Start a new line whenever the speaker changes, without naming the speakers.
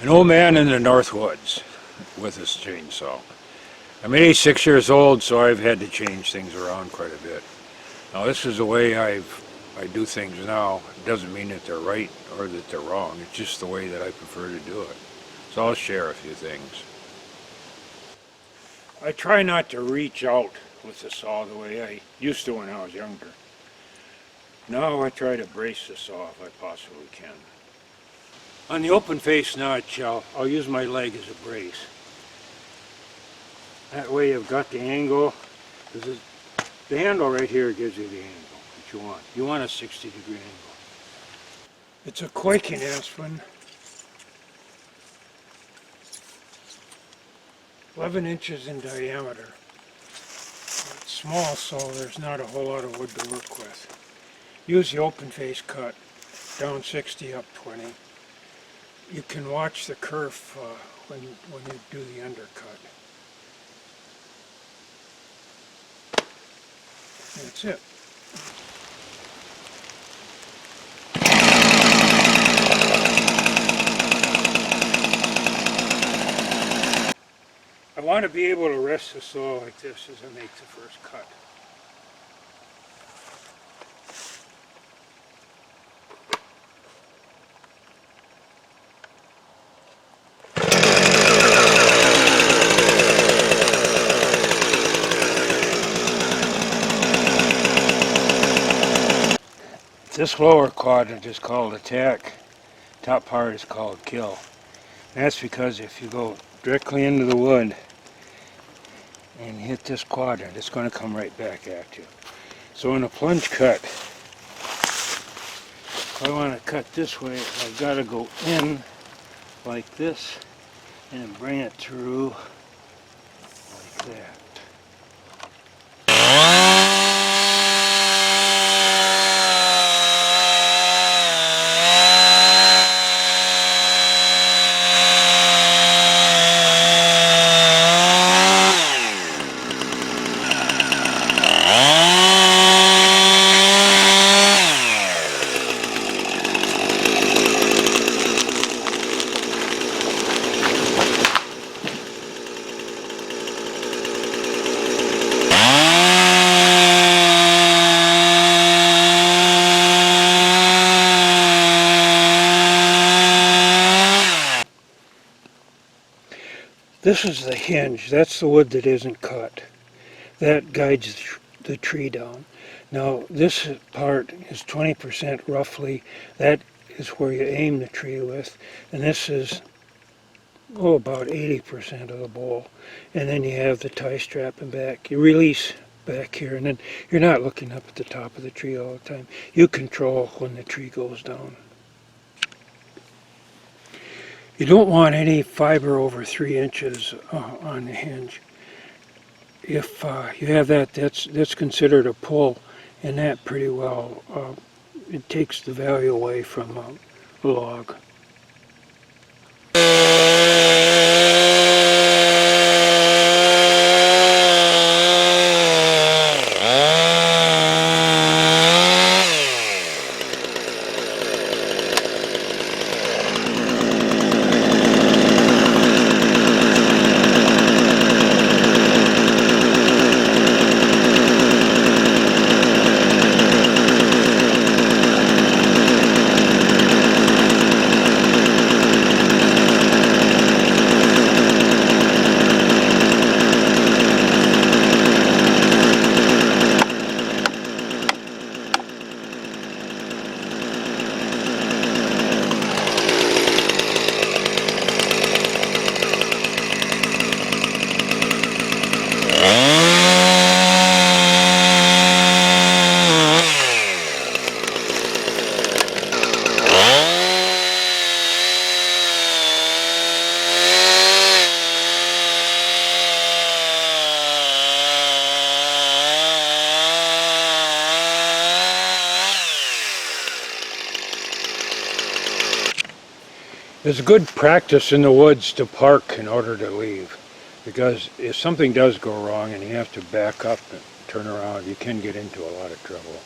An old man in the North Woods with his chainsaw. I'm 86 years old, so I've had to change things around quite a bit. Now this is the way I do things now. It doesn't mean that they're right or that they're wrong. It's just the way that I prefer to do it. So I'll share a few things. I try not to reach out with the saw the way I used to when I was younger. Now I try to brace the saw if I possibly can. On the open face notch, I'll use my leg as a brace. That way you've got the angle. The handle right here gives you the angle that you want. You want a 60-degree angle. It's a quaking aspen. 11 inches in diameter. It's small, so there's not a whole lot of wood to work with. Use the open face cut, down 60, up 20. You can watch the kerf when you do the undercut. That's it. I want to be able to rest the saw like this as I make the first cut. This lower quadrant is called attack, top part is called kill. And that's because if you go directly into the wood and hit this quadrant, it's going to come right back at you. So in a plunge cut, if I want to cut this way, I've got to go in like this and bring it through like that. This is the hinge. That's the wood that isn't cut. That guides the tree down. Now this part is 20% roughly. That is where you aim the tree with. And this is about 80% of the bowl. And then you have the tie strap and back. You release back here, and then you're not looking up at the top of the tree all the time. You control when the tree goes down. You don't want any fiber over 3 inches on the hinge. If you have that, that's considered a pull, and that pretty well, it takes the value away from a log. It's good practice in the woods to park in order to leave, because if something does go wrong and you have to back up and turn around, you can get into a lot of trouble.